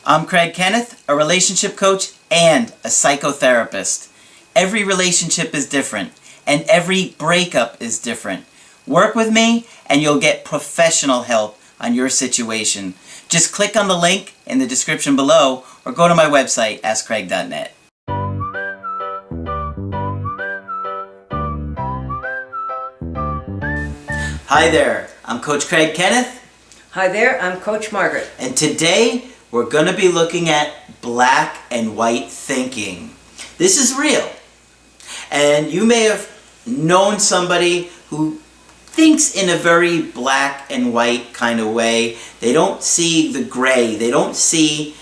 I'm Craig Kenneth, a relationship coach and a psychotherapist. Every relationship is different, and every breakup is different. Work with me, and you'll get professional help on your situation. Just click on the link in the description below, or go to my website, askcraig.net. Hi there, I'm Coach Craig Kenneth. Hi there, I'm Coach Margaret. And today we're going to be looking at black and white thinking. This is real. And you may have known somebody who thinks in a very black and white kind of way. They don't see the gray. They don't see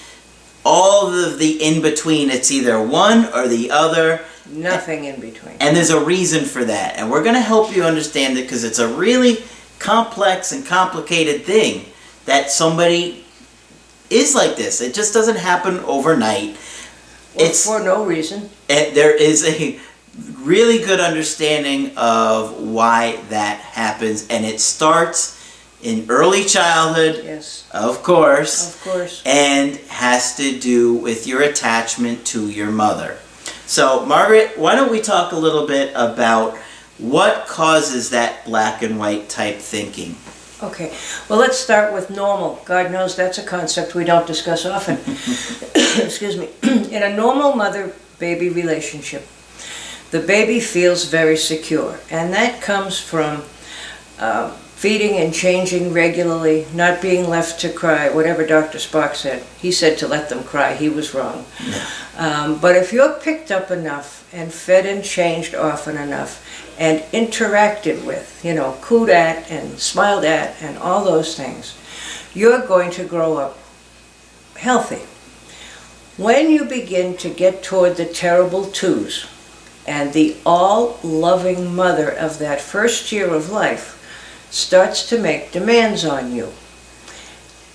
all of the in-between. It's either one or the other. Nothing in between. And there's a reason for that. And we're going to help you understand it because it's a really complex and complicated thing that somebody is like this. It just doesn't happen overnight. It's for no reason. There is a really good understanding of why that happens, and it starts in early childhood. Yes. Of course. Of course. And has to do with your attachment to your mother. So, Margaret, why don't we talk a little bit about what causes that black and white type thinking? Okay, well, let's start with normal. God knows that's a concept we don't discuss often. Excuse me. In a normal mother-baby relationship, the baby feels very secure, and that comes from feeding and changing regularly, not being left to cry, whatever Dr. Spock said. He said to let them cry. He was wrong. Yeah. But if you're picked up enough and fed and changed often enough and interacted with, cooed at and smiled at and all those things, you're going to grow up healthy. When you begin to get toward the terrible twos and the all-loving mother of that first year of life starts to make demands on you,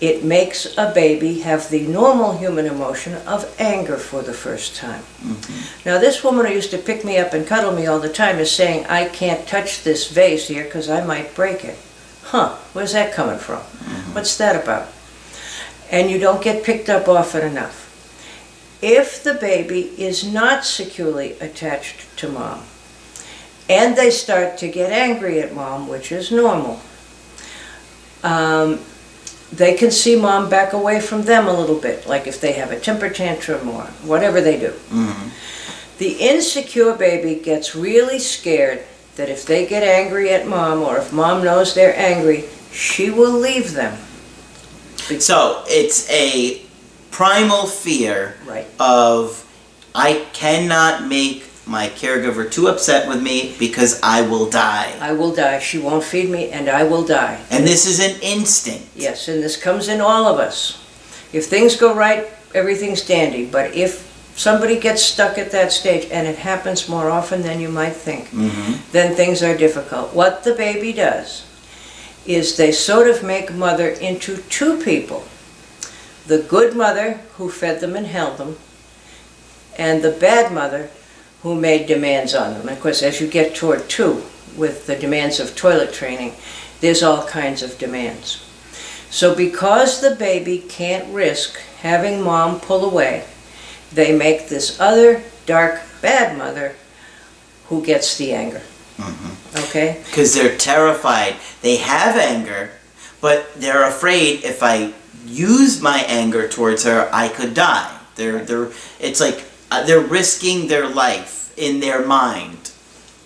it makes a baby have the normal human emotion of anger for the first time. Mm-hmm. Now, this woman who used to pick me up and cuddle me all the time is saying, I can't touch this vase here because I might break it. Where's that coming from? Mm-hmm. What's that about? And you don't get picked up often enough. If the baby is not securely attached to mom, and they start to get angry at mom, which is normal, they can see mom back away from them a little bit, like if they have a temper tantrum or whatever they do. Mm-hmm. The insecure baby gets really scared that if they get angry at mom, or if mom knows they're angry, she will leave them. So it's a primal fear, right, of I cannot make my caregiver too upset with me because I will die. I will die. She won't feed me and I will die. And this is an instinct. Yes, and this comes in all of us. If things go right, everything's dandy. But if somebody gets stuck at that stage, and it happens more often than you might think, mm-hmm, then things are difficult. What the baby does is they sort of make mother into two people. The good mother who fed them and held them, and the bad mother who made demands on them. And of course, as you get toward two, with the demands of toilet training, there's all kinds of demands. So because the baby can't risk having mom pull away, they make this other dark, bad mother who gets the anger. Mm-hmm. Okay? Because they're terrified. They have anger, but they're afraid if I use my anger towards her, I could die. It's like they're risking their life in their mind.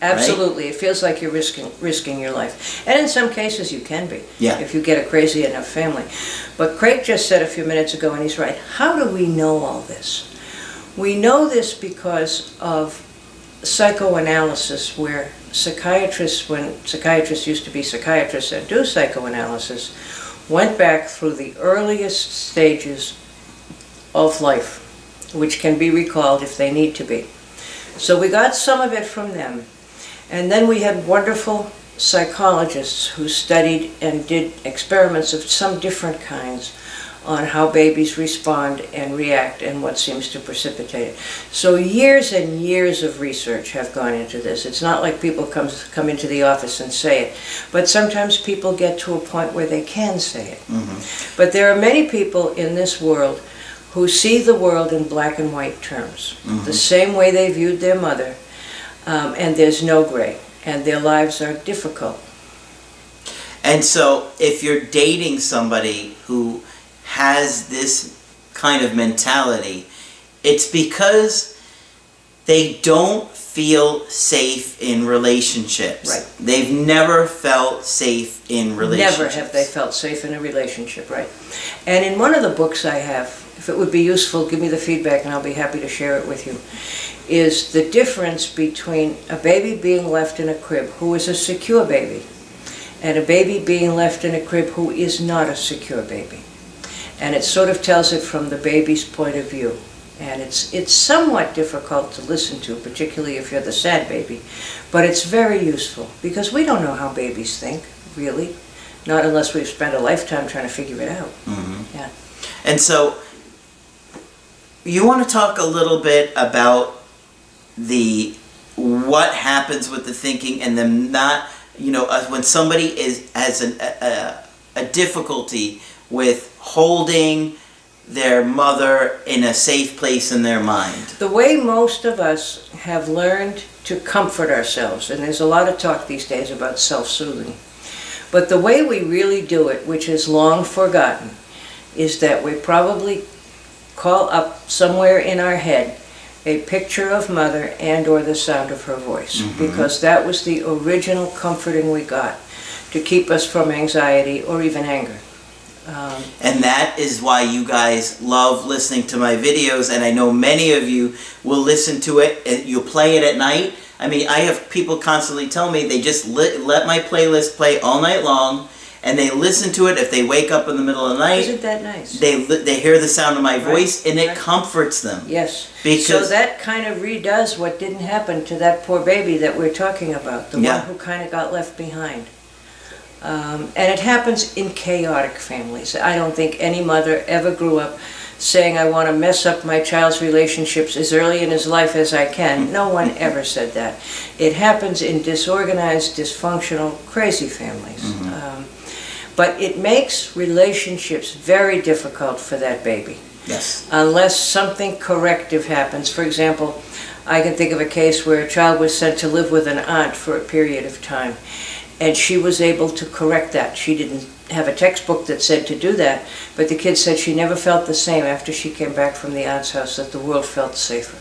Absolutely. Right? It feels like you're risking your life. And in some cases you can be, yeah, if you get a crazy enough family. But Craig just said a few minutes ago, and he's right, how do we know all this? We know this because of psychoanalysis, where psychiatrists, when psychiatrists used to be psychiatrists and do psychoanalysis, went back through the earliest stages of life, which can be recalled if they need to be. So we got some of it from them. And then we had wonderful psychologists who studied and did experiments of some different kinds on how babies respond and react and what seems to precipitate it. So years and years of research have gone into this. It's not like people come into the office and say it, but sometimes people get to a point where they can say it. Mm-hmm. But there are many people in this world who see the world in black and white terms, the same way they viewed their mother, and there's no gray, and their lives are difficult. And so if you're dating somebody who has this kind of mentality, it's because they don't feel safe in relationships. Right. They've never felt safe in relationships. Never have they felt safe in a relationship, right? And in one of the books I have, if it would be useful, give me the feedback and I'll be happy to share it with you, is the difference between a baby being left in a crib who is a secure baby and a baby being left in a crib who is not a secure baby. And it sort of tells it from the baby's point of view. And it's somewhat difficult to listen to, particularly if you're the sad baby, but it's very useful because we don't know how babies think, really, not unless we've spent a lifetime trying to figure it out. Yeah. And so you want to talk a little bit about what happens with the thinking and them not, when somebody has a difficulty with holding their mother in a safe place in their mind. The way most of us have learned to comfort ourselves, and there's a lot of talk these days about self-soothing, but the way we really do it, which is long forgotten, is that we probably call up somewhere in our head a picture of mother and or the sound of her voice, because that was the original comforting we got to keep us from anxiety or even anger. And that is why you guys love listening to my videos, and I know many of you will listen to it, and you'll play it at night. I mean, I have people constantly tell me they just let my playlist play all night long, and they listen to it if they wake up in the middle of the night. Isn't that nice? They hear the sound of my voice, and it comforts them. Yes. Because so that kind of redoes what didn't happen to that poor baby that we're talking about, the one who kind of got left behind. And it happens in chaotic families. I don't think any mother ever grew up saying, I want to mess up my child's relationships as early in his life as I can. No one ever said that. It happens in disorganized, dysfunctional, crazy families. But it makes relationships very difficult for that baby. Yes. Unless something corrective happens. For example, I can think of a case where a child was sent to live with an aunt for a period of time. And she was able to correct that. She didn't have a textbook that said to do that, but the kid said she never felt the same after she came back from the aunt's house, that the world felt safer.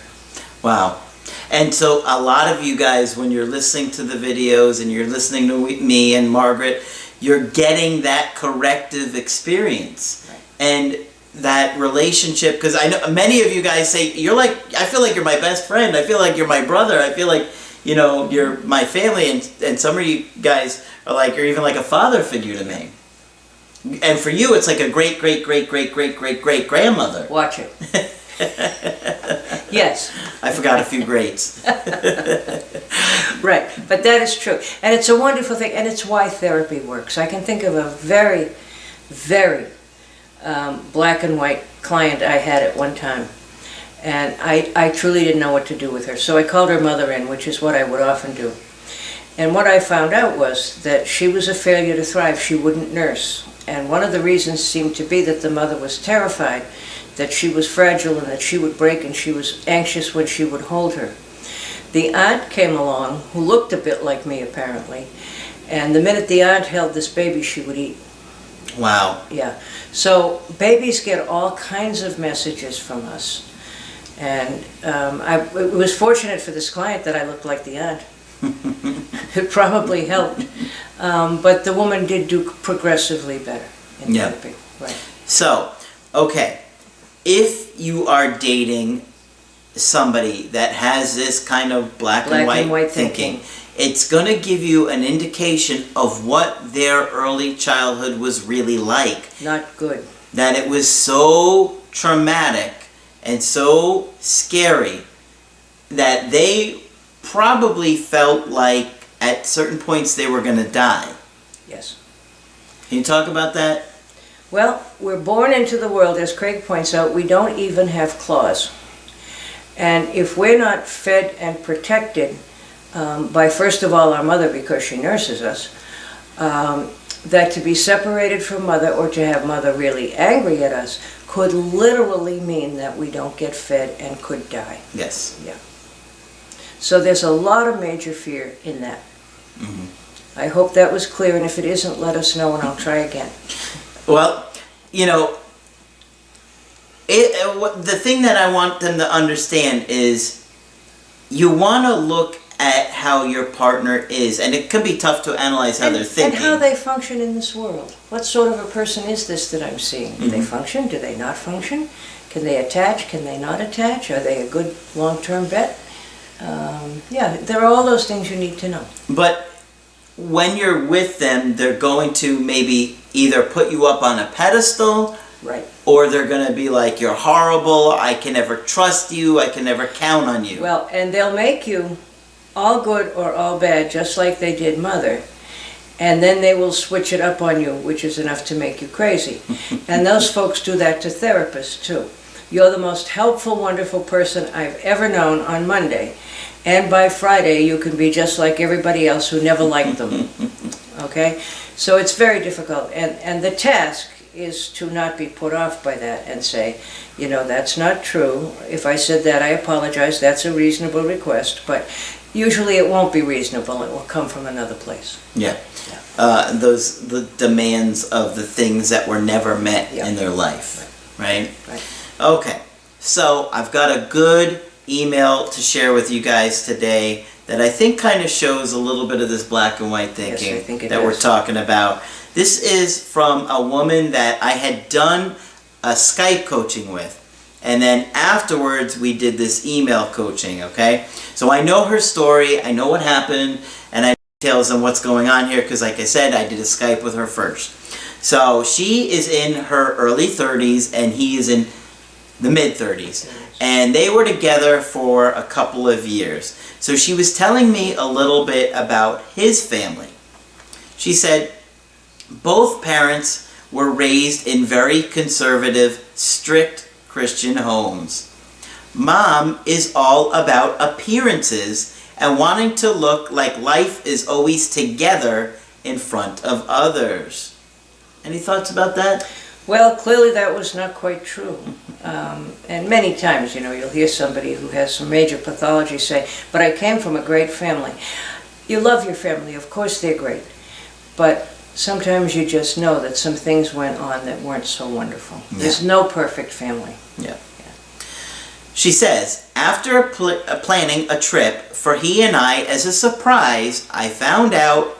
Wow. And so a lot of you guys, when you're listening to the videos and you're listening to me and Margaret, you're getting that corrective experience. Right. And that relationship, because I know many of you guys say, I feel like you're my best friend, I feel like you're my brother, I feel like you're my family, and some of you guys are like, you're even like a father figure to me. And for you, it's like a great, great, great, great, great, great, great grandmother. Watch it. Yes. I forgot a few greats. Right, but that is true. And it's a wonderful thing, and it's why therapy works. I can think of a very, very black and white client I had at one time. And I truly didn't know what to do with her. So I called her mother in, which is what I would often do. And what I found out was that she was a failure to thrive. She wouldn't nurse. And one of the reasons seemed to be that the mother was terrified, that she was fragile and that she would break, and she was anxious when she would hold her. The aunt came along, who looked a bit like me apparently, and the minute the aunt held this baby, she would eat. Wow. Yeah. So babies get all kinds of messages from us. And it was fortunate for this client that I looked like the aunt. It probably helped. But the woman did do progressively better in therapy. Right. So, okay, if you are dating somebody that has this kind of black and white thinking, it's going to give you an indication of what their early childhood was really like. Not good. That it was so traumatic and so scary that they probably felt like at certain points they were going to die. Yes. Can you talk about that? Well, we're born into the world, as Craig points out, we don't even have claws. And if we're not fed and protected by, first of all, our mother, because she nurses us, that to be separated from mother or to have mother really angry at us could literally mean that we don't get fed and could die. Yes. Yeah. So there's a lot of major fear in that. Mm-hmm. I hope that was clear, and if it isn't, let us know and I'll try again. Well, you know, the thing that I want them to understand is you want to look at how your partner is, and it can be tough to analyze how they're thinking. And how they function in this world. What sort of a person is this that I'm seeing? Do they function? Do they not function? Can they attach? Can they not attach? Are they a good long-term bet? Yeah, there are all those things you need to know. But when you're with them, they're going to maybe either put you up on a pedestal, right, or they're going to be like, you're horrible, I can never trust you, I can never count on you. Well, and they'll make you all good or all bad, just like they did Mother. And then they will switch it up on you, which is enough to make you crazy. And those folks do that to therapists, too. You're the most helpful, wonderful person I've ever known on Monday. And by Friday, you can be just like everybody else who never liked them. Okay? So it's very difficult. And the task is to not be put off by that and say, you know, that's not true. If I said that, I apologize. That's a reasonable request. But usually it won't be reasonable. It will come from another place. Yeah. The demands of the things that were never met in their life. Right? Right. Okay. So I've got a good email to share with you guys today that I think kind of shows a little bit of this black and white thinking Yes, I think it that does. we're talking about. This is from a woman that I had done a Skype coaching with. And then afterwards we did this email coaching, okay? So I know her story, I know what happened, and I know details on what's going on here because like I said, I did a Skype with her first. So she is in her early 30s and he is in the mid-30s. And they were together for a couple of years. So she was telling me a little bit about his family. She said, both parents were raised in very conservative, strict Christian homes. Mom is all about appearances and wanting to look like life is always together in front of others. Any thoughts about that? Well, clearly that was not quite true. And many times, you know, you'll hear somebody who has some major pathology say, but I came from a great family. You love your family, of course they're great. But sometimes you just know that some things went on that weren't so wonderful. Yeah. There's no perfect family. Yeah. She says, after planning a trip for he and I as a surprise, he found out,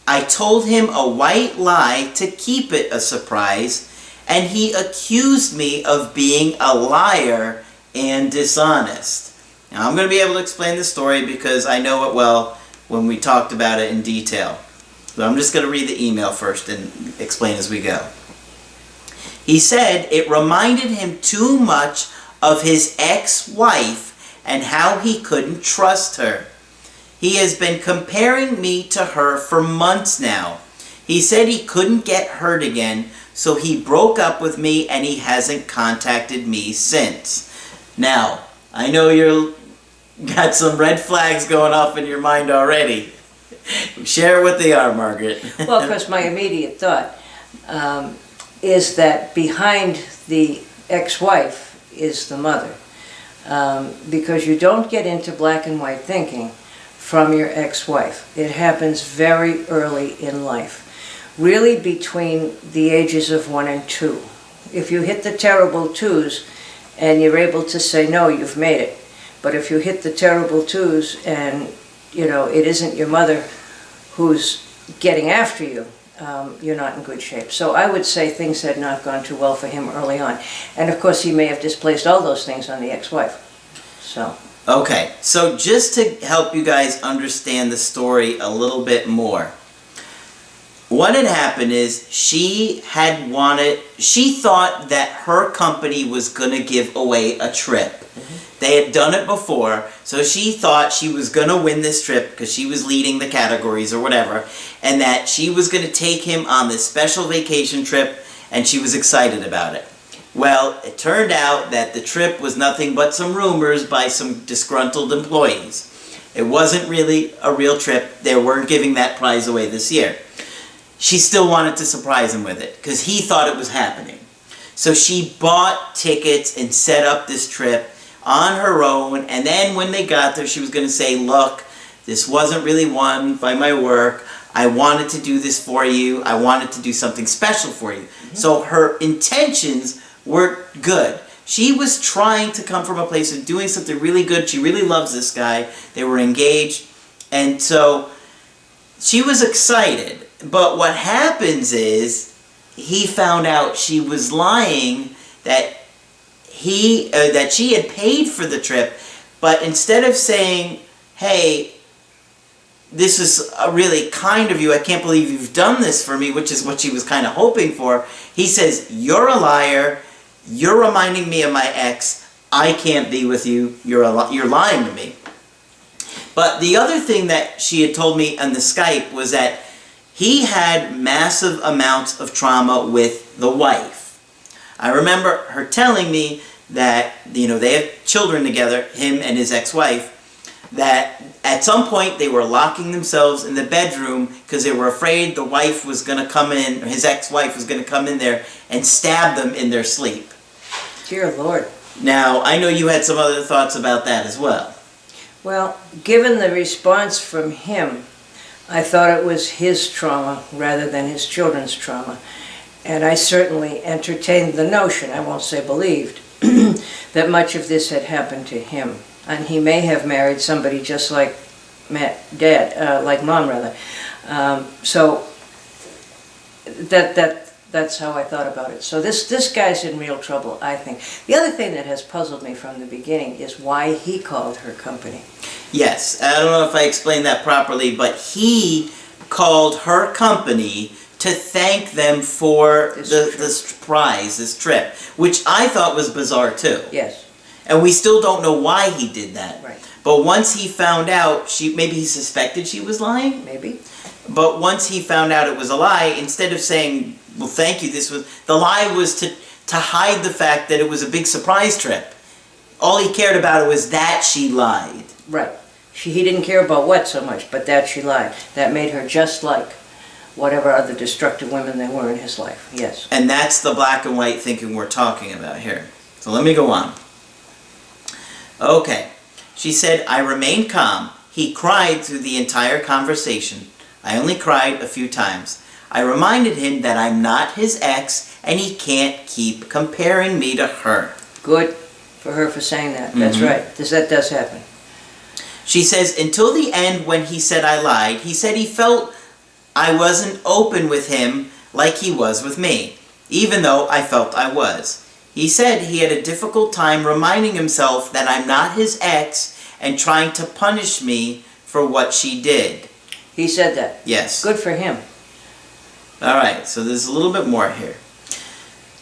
I told him a white lie to keep it a surprise, and he accused me of being a liar and dishonest. Now, I'm going to be able to explain the story because I know it well when we talked about it in detail. So I'm just going to read the email first and explain as we go. He said it reminded him too much of his ex-wife and how he couldn't trust her. He has been comparing me to her for months now. He said he couldn't get hurt again, so he broke up with me and he hasn't contacted me since. Now, I know you're got some red flags going off in your mind already. Share what they are, Margaret. Well, because my immediate thought is that behind the ex-wife is the mother. Because you don't get into black and white thinking from your ex-wife. It happens very early in life, really between the ages of 1 and 2. If you hit the terrible 2s and you're able to say no, you've made it. But if you hit the terrible 2s and, you know, it isn't your mother who's getting after you, you're not in good shape. So I would say things had not gone too well for him early on. And of course he may have displaced all those things on the ex-wife. So. Okay, so just to help you guys understand the story a little bit more. What had happened is she thought that her company was going to give away a trip. They had done it before, so she thought she was going to win this trip because she was leading the categories or whatever, and that she was going to take him on this special vacation trip, and she was excited about it. Well, it turned out that the trip was nothing but some rumors by some disgruntled employees. It wasn't really a real trip. They weren't giving that prize away this year. she still wanted to surprise him with it because he thought it was happening. So she bought tickets and set up this trip on her own, and then when they got there, she was going to say, look, this wasn't really won by my work. I wanted to do this for you. I wanted to do something special for you. Mm-hmm. So her intentions were good. She was trying to come from a place of doing something really good. She really loves this guy. They were engaged. And so she was excited. But what happens is he found out she was lying, that she had paid for the trip, but instead of saying, hey, this is really kind of you, I can't believe you've done this for me, which is what she was kind of hoping for, he says, you're a liar, you're reminding me of my ex, I can't be with you, you're lying to me. But the other thing that she had told me on the Skype was that he had massive amounts of trauma with the wife. I remember her telling me that, they have children together, him and his ex-wife, that at some point they were locking themselves in the bedroom because they were afraid the wife was going to come in, or his ex-wife was going to come in there and stab them in their sleep. Dear Lord. Now, I know you had some other thoughts about that as well. Well, given the response from him, I thought it was his trauma rather than his children's trauma. And I certainly entertained the notion, I won't say believed, that much of this had happened to him. And he may have married somebody just like like Mom rather. So that's how I thought about it. So this guy's in real trouble, I think. The other thing that has puzzled me from the beginning is why he called her company. Yes, I don't know if I explained that properly, but he called her company to thank them for this prize, this trip, which I thought was bizarre too. Yes. And we still don't know why he did that. Right. But once he found out, maybe he suspected she was lying? Maybe. But once he found out it was a lie, instead of saying, well, thank you, the lie was to hide the fact that it was a big surprise trip. All he cared about was that she lied. Right. He didn't care about what so much, but that she lied. That made her just like whatever other destructive women there were in his life. Yes. And that's the black and white thinking we're talking about here. So let me go on. Okay. She said, I remained calm. He cried through the entire conversation. I only cried a few times. I reminded him that I'm not his ex and he can't keep comparing me to her. Good for her for saying that. That's right. That does happen. She says, until the end when he said I lied, he said he felt I wasn't open with him like he was with me, even though I felt I was. He said he had a difficult time reminding himself that I'm not his ex and trying to punish me for what she did. He said that? Yes. Good for him. Alright, so there's a little bit more here.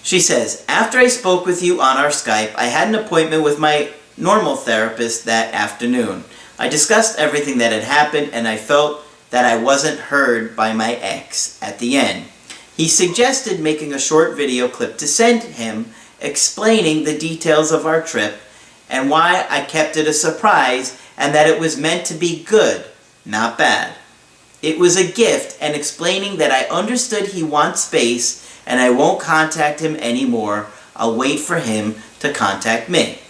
She says, after I spoke with you on our Skype, I had an appointment with my normal therapist that afternoon. I discussed everything that had happened and I felt that I wasn't heard by my ex at the end. He suggested making a short video clip to send him explaining the details of our trip and why I kept it a surprise and that it was meant to be good, not bad. It was a gift and explaining that I understood he wants space and I won't contact him anymore. I'll wait for him to contact me.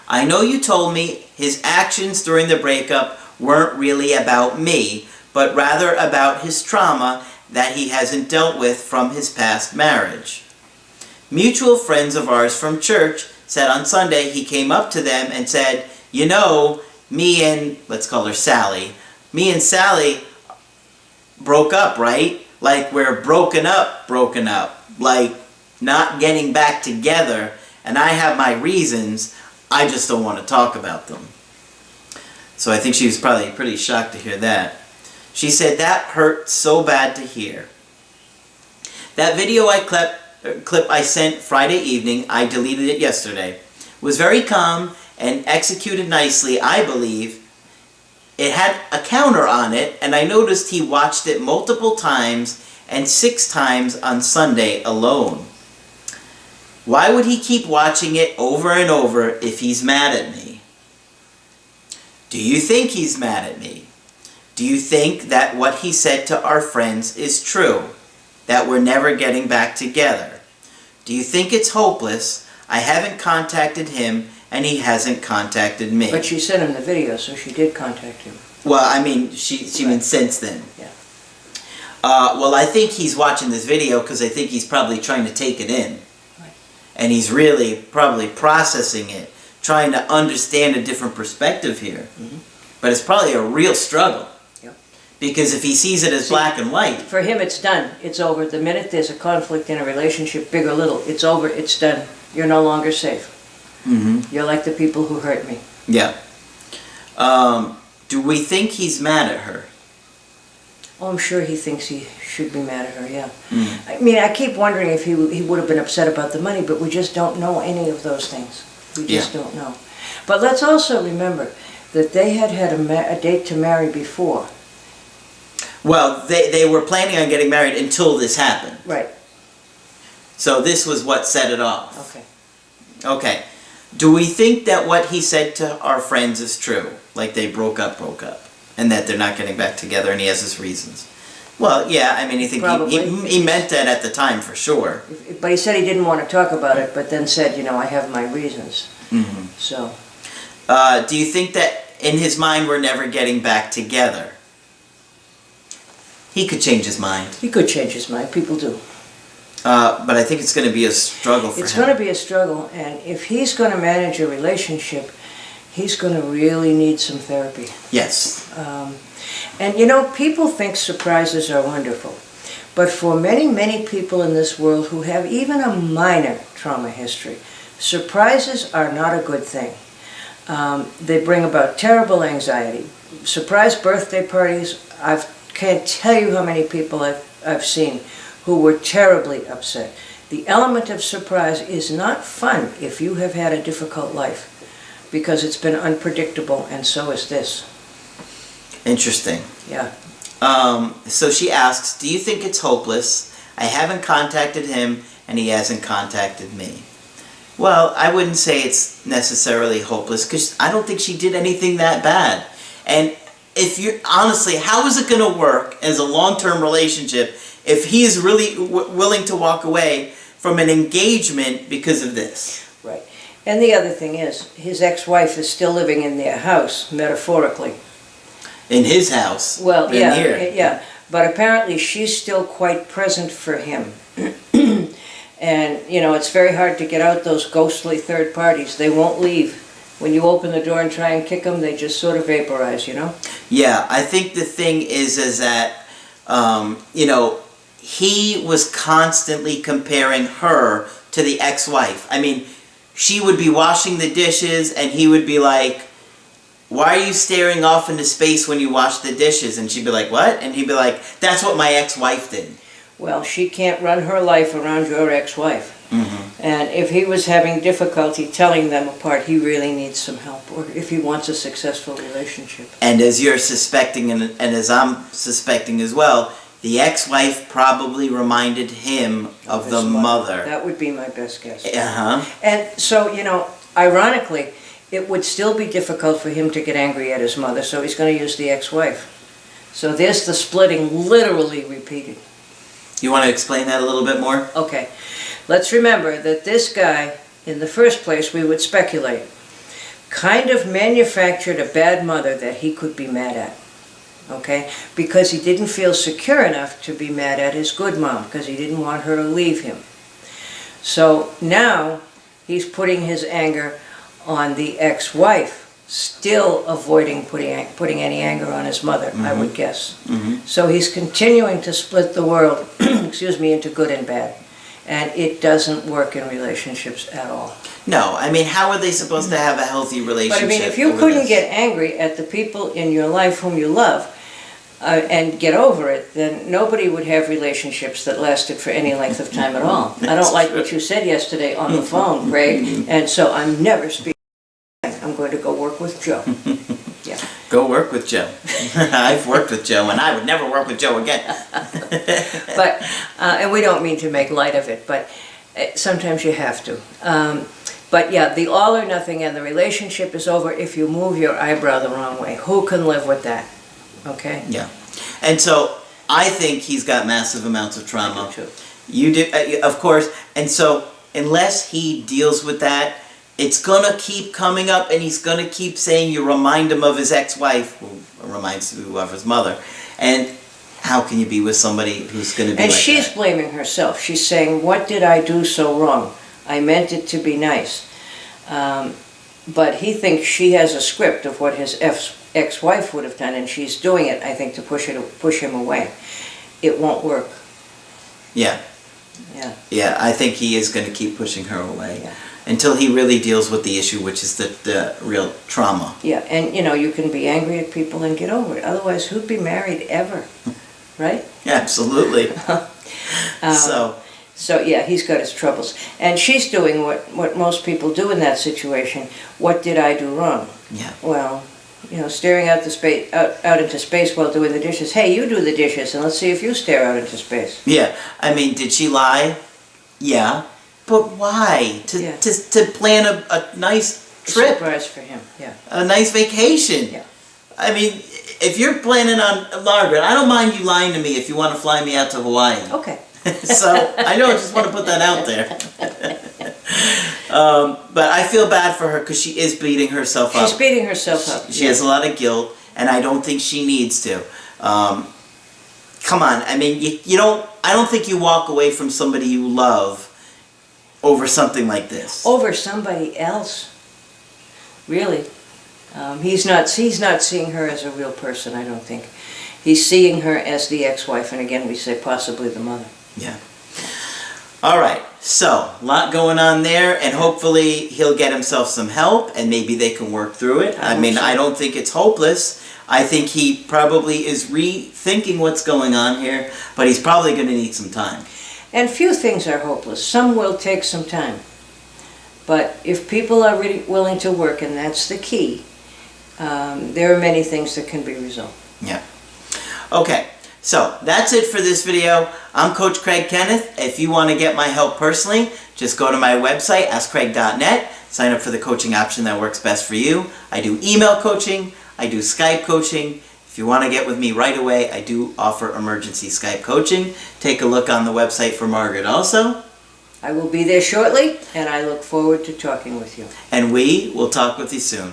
I know you told me his actions during the breakup weren't really about me, but rather about his trauma that he hasn't dealt with from his past marriage. Mutual friends of ours from church said on Sunday he came up to them and said, you know, me and, let's call her Sally, me and Sally broke up, right? Like we're broken up, like not getting back together, and I have my reasons, I just don't want to talk about them. So I think she was probably pretty shocked to hear that. She said, that hurt so bad to hear. That video clip I sent Friday evening, I deleted it yesterday, was very calm and executed nicely, I believe. It had a counter on it, and I noticed he watched it multiple times and 6 times on Sunday alone. Why would he keep watching it over and over if he's mad at me? Do you think he's mad at me? Do you think that what he said to our friends is true? That we're never getting back together? Do you think it's hopeless? I haven't contacted him and he hasn't contacted me. But she sent him the video, so she did contact him. Well, I mean, she means since then. Yeah. Well, I think he's watching this video because I think he's probably trying to take it in. Right. And he's really probably processing it, trying to understand a different perspective here. Mm-hmm. But it's probably a real struggle. Yep. Because if he sees it as black and white. For him, it's done. It's over. The minute there's a conflict in a relationship, big or little, it's over. It's done. You're no longer safe. Mm-hmm. You're like the people who hurt me. Yeah. Do we think he's mad at her? Oh, I'm sure he thinks he should be mad at her, yeah. Mm. I mean, I keep wondering if he would have been upset about the money, but we just don't know any of those things. We just don't know. But let's also remember that they had a date to marry before. Well, they were planning on getting married until this happened. Right. So this was what set it off. Okay. Okay. Do we think that what he said to our friends is true? Like they broke up, and that they're not getting back together, and he has his reasons? Well, yeah, I mean, I think he meant that at the time, for sure. But he said he didn't want to talk about it, but then said, I have my reasons. Mm-hmm. So. Do you think that in his mind we're never getting back together? He could change his mind. He could change his mind. People do. But I think it's going to be a struggle for him. It's going to be a struggle, and if he's going to manage a relationship, he's going to really need some therapy. Yes. And people think surprises are wonderful, but for many, many people in this world who have even a minor trauma history, surprises are not a good thing. They bring about terrible anxiety. Surprise birthday parties, I can't tell you how many people I've seen who were terribly upset. The element of surprise is not fun if you have had a difficult life, because it's been unpredictable, and so is this. Interesting. Yeah. So she asks, do you think it's hopeless? I haven't contacted him and he hasn't contacted me. Well, I wouldn't say it's necessarily hopeless because I don't think she did anything that bad. And if you're honestly, how is it going to work as a long-term relationship if he is really willing to walk away from an engagement because of this? Right. And the other thing is, his ex-wife is still living in their house, metaphorically. In his house. Well, in yeah, here. yeah. But apparently she's still quite present for him. And, it's very hard to get out those ghostly third parties. They won't leave. When you open the door and try and kick them, they just sort of vaporize, Yeah, I think the thing is that, he was constantly comparing her to the ex-wife. I mean, she would be washing the dishes and he would be like, why are you staring off into space when you wash the dishes? And she'd be like, what? And he'd be like, that's what my ex-wife did. Well, she can't run her life around your ex-wife. Mm-hmm. And if he was having difficulty telling them apart, he really needs some help, or if he wants a successful relationship. And as you're suspecting, and as I'm suspecting as well, the ex-wife probably reminded him of the mother. That would be my best guess. Uh-huh. And so, ironically, it would still be difficult for him to get angry at his mother, so he's going to use the ex-wife. So there's the splitting literally repeated. You want to explain that a little bit more? Okay. Let's remember that this guy, in the first place, we would speculate, kind of manufactured a bad mother that he could be mad at. Okay? Because he didn't feel secure enough to be mad at his good mom, because he didn't want her to leave him. So now he's putting his anger on the ex-wife, still avoiding putting any anger on his mother, mm-hmm. I would guess. Mm-hmm. So he's continuing to split the world, into good and bad. And it doesn't work in relationships at all. No, I mean, how are they supposed to have a healthy relationship? But I mean, if you couldn't get angry at the people in your life whom you love and get over it, then nobody would have relationships that lasted for any length of time at all. I don't like what you said yesterday on the phone, Craig, and so I'm never speaking. I'm going to go work with Joe. Yeah. Go work with Joe. I've worked with Joe, and I would never work with Joe again. But, and we don't mean to make light of it, but sometimes you have to. But yeah, the all or nothing, and the relationship is over if you move your eyebrow the wrong way. Who can live with that? okay? Yeah. And so I think he's got massive amounts of trauma. I do too. You do, of course. And so unless he deals with that, it's gonna keep coming up, and he's gonna keep saying you remind him of his ex-wife, who reminds you of his mother. And how can you be with somebody who's gonna be And like she's that? blaming herself. She's saying, what did I do so wrong? I meant it to be nice. But he thinks she has a script of what his ex-wife would have done, and she's doing it, I think, to push him away. It won't work. Yeah. Yeah. Yeah, I think he is gonna keep pushing her away. Yeah. Until he really deals with the issue, which is the real trauma. Yeah, and you can be angry at people and get over it. Otherwise, who'd be married ever? Right? Absolutely. So yeah, he's got his troubles. And she's doing what most people do in that situation. What did I do wrong? Yeah. Well, staring out into space while doing the dishes. Hey, you do the dishes, and let's see if you stare out into space. Yeah. I mean, did she lie? Yeah. But why? To plan a nice trip. Surprise for him, yeah. A nice vacation. Yeah. I mean, if you're planning on, Margaret, I don't mind you lying to me if you want to fly me out to Hawaii. Okay. So, I know, I just want to put that out there. But I feel bad for her because she is beating herself up. She's beating herself up. She has a lot of guilt, and I don't think she needs to. Come on, I mean, I don't think you walk away from somebody you love over something like this. Over somebody else. Really. He's not seeing her as a real person, I don't think. He's seeing her as the ex-wife, and again we say possibly the mother. Yeah. All right, so a lot going on there, and hopefully he'll get himself some help, and maybe they can work through it. I mean, I don't think it's hopeless. I think he probably is rethinking what's going on here, but he's probably going to need some time. And few things are hopeless. Some will take some time. But if people are really willing to work, and that's the key, there are many things that can be resolved. Yeah. Okay, so that's it for this video. I'm Coach Craig Kenneth. If you want to get my help personally, just go to my website, askcraig.net, sign up for the coaching option that works best for you. I do email coaching, I do Skype coaching. If you want to get with me right away, I do offer emergency Skype coaching. Take a look on the website for Margaret also. I will be there shortly, and I look forward to talking with you. And we will talk with you soon.